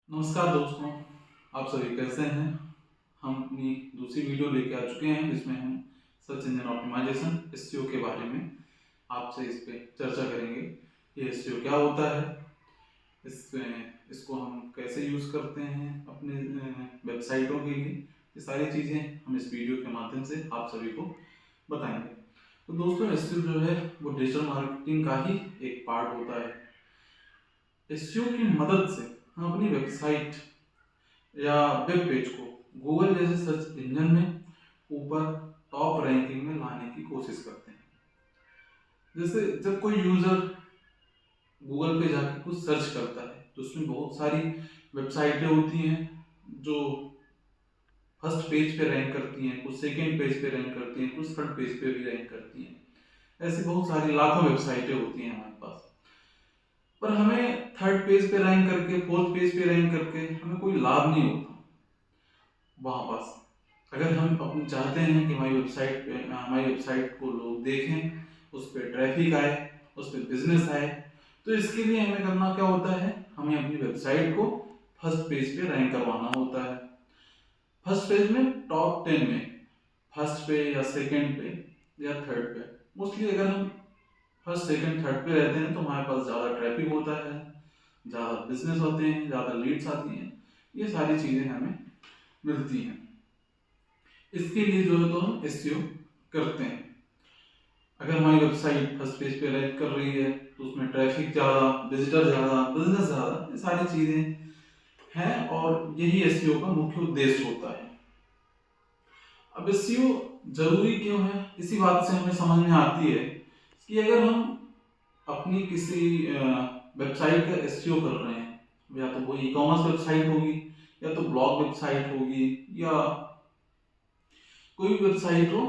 नमस्कार दोस्तों, आप सभी कैसे हैं। हम अपनी दूसरी वीडियो लेके आ चुके हैं जिसमें हम सर्च इंजन ऑप्टिमाइजेशन एसईओ के बारे में आपसे इस पे चर्चा करेंगे। ये एसईओ क्या होता है, इसको हम कैसे यूज़ करते हैं अपने वेबसाइटों के लिए, ये सारी चीज़ें हम इस वीडियो के माध्यम से आप सभी को बताएंगे। तो दोस्तों, एसईओ जो है वो डिजिटल मार्केटिंग का ही एक पार्ट होता है। एसईओ की मदद से हम अपनी वेबसाइट या वेब पेज को गूगल जैसे सर्च इंजन में ऊपर टॉप रैंकिंग में लाने की कोशिश करते हैं। जैसे जब कोई यूजर गूगल पे जाके कुछ सर्च करता है तो उसमें बहुत सारी वेबसाइटें होती हैं जो फर्स्ट पेज पे रैंक करती हैं, कुछ सेकेंड पेज पे रैंक करती हैं, कुछ थर्ड पेज पे भी रैंक करती हैं। ऐसी बहुत सारी लाखों वेबसाइटें होती हैं हमारे पास। पर हमें थर्ड पेज पे रैंक करके, फोर्थ पेज पे रैंक करके हमें कोई लाभ नहीं होता वहाँ पास। अगर हम अपने चाहते हैं कि हमारी वेबसाइट को लोग देखें, उस पर ट्रैफिक आए, उस पर बिजनेस आए, तो इसके लिए हमें करना क्या होता है, हमें अपनी वेबसाइट को फर्स्ट पेज पे रैंक करवाना होता है। फर्स्ट पेज में टॉप 10 में, फर्स्ट पे या सेकंड पे या थर्ड पे। मोस्टली अगर हम फर्स्ट सेकंड थर्ड पे रहते हैं तो हमारे पास ज़्यादा ट्रैफिक होता है, ज़्यादा बिजनेस होते हैं, ज़्यादा लीड्स आती हैं, ये सारी चीज़ें हमें मिलती हैं। इसके लिए जो है तो हम एसईओ करते हैं। अगर हमारी वेबसाइट फर्स्ट पेज पे रैंक कर रही है तो उसमें ट्रैफिक ज़्यादा, विजिटर ज़्यादा, बिजनेस ज़्यादा, ये सारी चीज़ें हैं और यही एसईओ का मुख्य उद्देश्य होता है। अब एसईओ जरूरी क्यों है, इसी बात से हमें समझ में आती है कि अगर हम अपनी किसी वेबसाइट का एसईओ कर रहे हैं, या तो वो ई कॉमर्स वेबसाइट होगी, या तो ब्लॉग वेबसाइट होगी, या कोई भी वेबसाइट हो,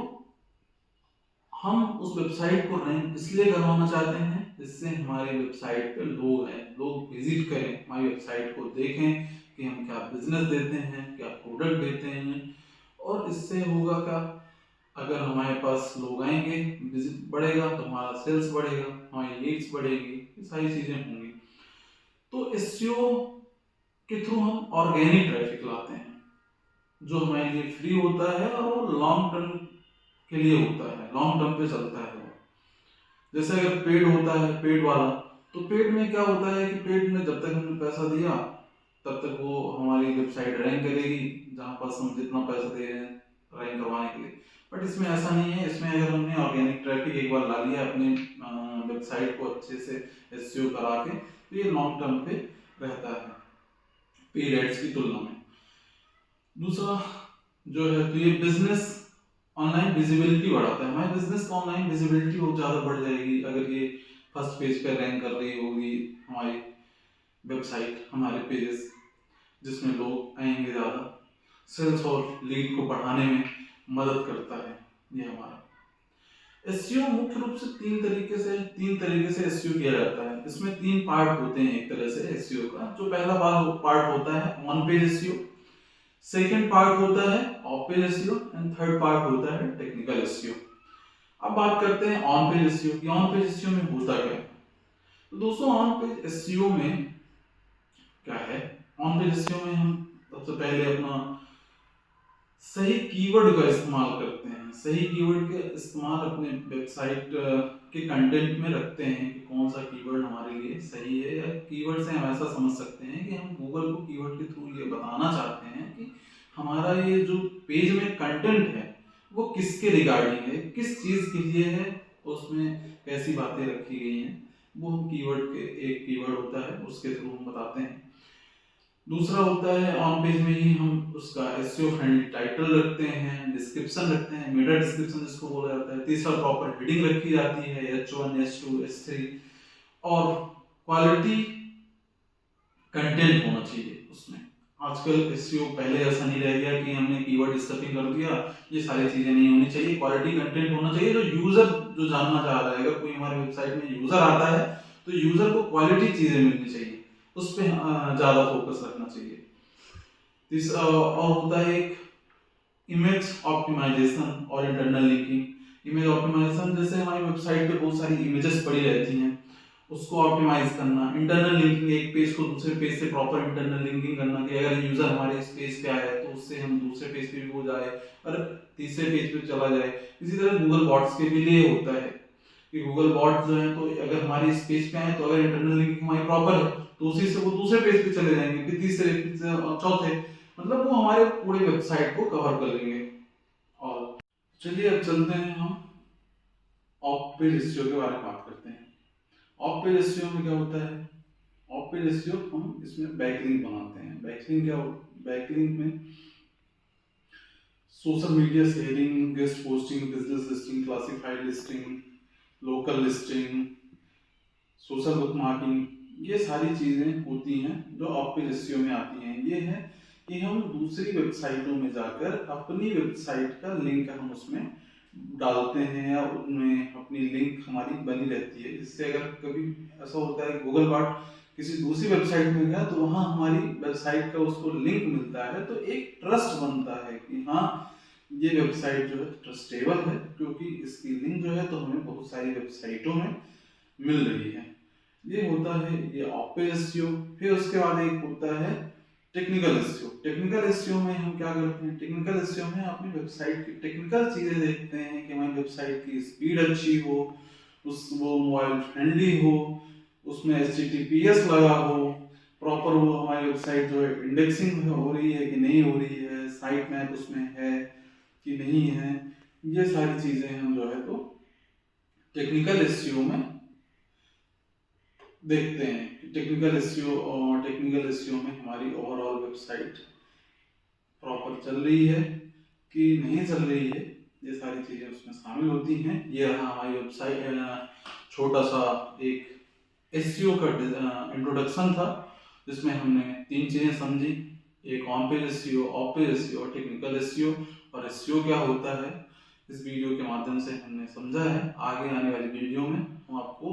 हम उस वेबसाइट को रैंक इसलिए करवाना चाहते हैं जिससे हमारी वेबसाइट पे लोग विजिट करें, हमारी वेबसाइट को देखें कि हम क्या बिजनेस देते हैं, क्या प्रोडक्ट देते हैं। और इससे होगा क्या, अगर हमारे पास लोग आएंगे, विजिट बढ़ेगा तो हमारा सेल्स बढ़ेगा, हमारी लीड्स बढ़ेगी, ये सारी चीजें होंगी। तो एसईओ के थ्रू हम ऑर्गेनिक ट्रैफिक लाते हैं जो हमारे लिए फ्री होता है और वो लॉन्ग टर्म के लिए होता है, लॉन्ग टर्म पे चलता है वो। जैसे अगर पेड होता है, पेड वाला, तो पेड में क्या होता है कि पेड में जब तक हमने पैसा दिया तब तक वो हमारी वेबसाइट रैंक करेगी जहाँ पास हम जितना पैसा दे रहे हैं रैंक करवाने के लिए। बट इसमें ऐसा नहीं है। इसमें अगर हमने ऑर्गेनिक ट्रैफिक एक बार ला लिया अपने वेबसाइट को अच्छे से एसईओ करा के, तो ये लॉन्ग टर्म पे रहता है पेड एड्स की तुलना में। दूसरा जो है तो ये बिजनेस ऑनलाइन विजिबिलिटी बढ़ाता है। हमारे बिजनेस का ऑनलाइन विजिबिलिटी बहुत ज़्यादा बढ़ जाएगी अगर ये फर्स्ट पेज पे रैंक कर रही होगी हमारी वेबसाइट, हमारे पेजेस, जिसमें लोग आएंगे ज़्यादा। सेल्स और लीड को बढ़ाने में मदद करता है ये हमारा। एसईओ मुख्य रूप से तीन तरीके से एसईओ किया जाता है। इसमें तीन पार्ट होते हैं एक तरह से एसईओ का। जो पहला पार्ट होता है on page SEO, second part होता है of page SEO, and third part होता है टेक्निकल एसईओ। अब बात करते हैं ऑन पेज एसईओ की। ऑन पेज एसईओ में होता क्या है, तो दोस्तों ऑन पेज एसईओ में क्या है, ऑन पेज एसईओ में हम सबसे पहले अपना सही कीवर्ड का इस्तेमाल करते हैं। सही कीवर्ड के इस्तेमाल अपने वेबसाइट के कंटेंट में रखते हैं कि कौन सा कीवर्ड हमारे लिए सही है। या कीवर्ड से हम ऐसा समझ सकते हैं कि हम गूगल को कीवर्ड के थ्रू ये बताना चाहते हैं कि हमारा ये जो पेज में कंटेंट है वो किसके रिगार्डिंग है, किस चीज के लिए है, उसमें कैसी बातें रखी गई हैं, वो हम कीवर्ड के एक कीवर्ड होता है उसके थ्रू हम बताते हैं। दूसरा होता है ऑन पेज में ही हम उसका एसईओ फ्रेंडली टाइटल रखते हैं, डिस्क्रिप्शन रखते हैं, मेटा डिस्क्रिप्शन जिसको बोला जाता है। तीसरा प्रॉपर हेडिंग रखी जाती है H1, H2, H3, और क्वालिटी कंटेंट होना चाहिए उसमें। आजकल एसईओ पहले ऐसा नहीं रह गया कि हमने कीवर्ड स्टफिंग कर दिया, ये सारी चीजें नहीं होनी चाहिए। क्वालिटी कंटेंट होना चाहिए जो यूजर जो जानना चाह रहा है। अगर कोई हमारी वेबसाइट में यूजर आता है तो यूजर को क्वालिटी चीजें मिलनी चाहिए, उस पर ज्यादा फोकस रखना चाहिए। तीसरा और होता है एक इमेज ऑप्टिमाइजेशन और इंटरनल लिंकिंग। इमेज ऑप्टिमाइजेशन जैसे हमारी वेबसाइट पे बहुत सारी इमेजेस पड़ी रहती हैं, उसको ऑप्टिमाइज करना। इंटरनल लिंकिंग, एक पेज को दूसरे पेज से प्रॉपर इंटरनल लिंकिंग करना यूजर हमारे इस पेज पे आए तो उससे हम दूसरे पेज पे भी वो जाए और तीसरे पेज पे चला जाए। इसी तरह गूगल बॉट्स के भी लिए होता है कि गूगल बॉट जो है तो अगर हमारे इस पेज पे आए तो अगर इंटरनल लिंक हमारी प्रॉपर है तो उसी से वो दूसरे पेज पे चले जाएंगे, फिर तीसरे, फिर चौथे, मतलब वो हमारे पूरे वेबसाइट को कवर कर लेंगे। और चलिए अब चलते हैं हम ऑफ पेज एसईओ के बारे में बात करते हैं। ऑफ पेज एसईओ में क्या होता है? ऑफ पेज एसईओ हम इसमें बैकलिंक बनाते हैं। बैकलिंक क्या? बैकलिंक में social media sharing, guest posting, business listing, classified listing, local listing, social bookmarking, ये सारी चीजें होती हैं जो ऑफ पेज एसईओ में आती हैं। ये है कि हम दूसरी वेबसाइटों में जाकर अपनी वेबसाइट का लिंक हम उसमें डालते हैं या उनमें अपनी लिंक हमारी बनी रहती है। इससे अगर कभी ऐसा होता है गूगल बॉट किसी दूसरी वेबसाइट में गया तो वहां हमारी वेबसाइट का उसको लिंक मिलता है तो एक ट्रस्ट बनता है कि हाँ ये वेबसाइट जो है ट्रस्टेबल है, क्योंकि इसकी लिंक जो है तो हमें बहुत सारी वेबसाइटों में मिल रही है। ये होता है ये ऑफ पेज एसईओ। फिर उसके बाद एक होता है टेक्निकल एसईओ। टेक्निकल एसईओ में हम क्या करते हैं? टेक्निकल एसईओ में अपनी वेबसाइट की टेक्निकल चीजें देखते हैं कि हमारी वेबसाइट की स्पीड अच्छी हो, वो मोबाइल फ्रेंडली हो, उसमें HTTPS लगा हो, प्रॉपर वो हमारी वेबसाइट जो है इंडेक्सिंग हो रही है कि नहीं हो रही है, साइट मैप उसमें है कि नहीं है। ये सारी चीजें हम जो है तो टेक्निकल एसईओ में देखते हैं कि टेक्निकल एसईओ में हमारी ओवरऑल वेबसाइट प्रॉपर चल रही है कि नहीं चल रही है। ये सारी चीजें उसमें शामिल होती हैं। ये रहा हमारी वेबसाइट, छोटा सा एक एसईओ का इंट्रोडक्शन था जिसमें हमने 3 चीजें समझी, एक on page SEO, of page SEO और टेक्निकल एसईओ। और एसईओ क्या होता है इस वीडियो के माध्यम से हमने समझा है। आगे आने वाली वीडियो में हम आपको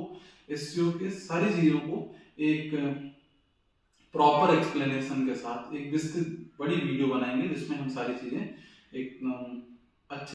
एसईओ के सारी चीजों को एक प्रॉपर एक्सप्लेनेशन के साथ एक विस्तृत बड़ी वीडियो बनाएंगे जिसमें हम सारी चीजें एक अच्छे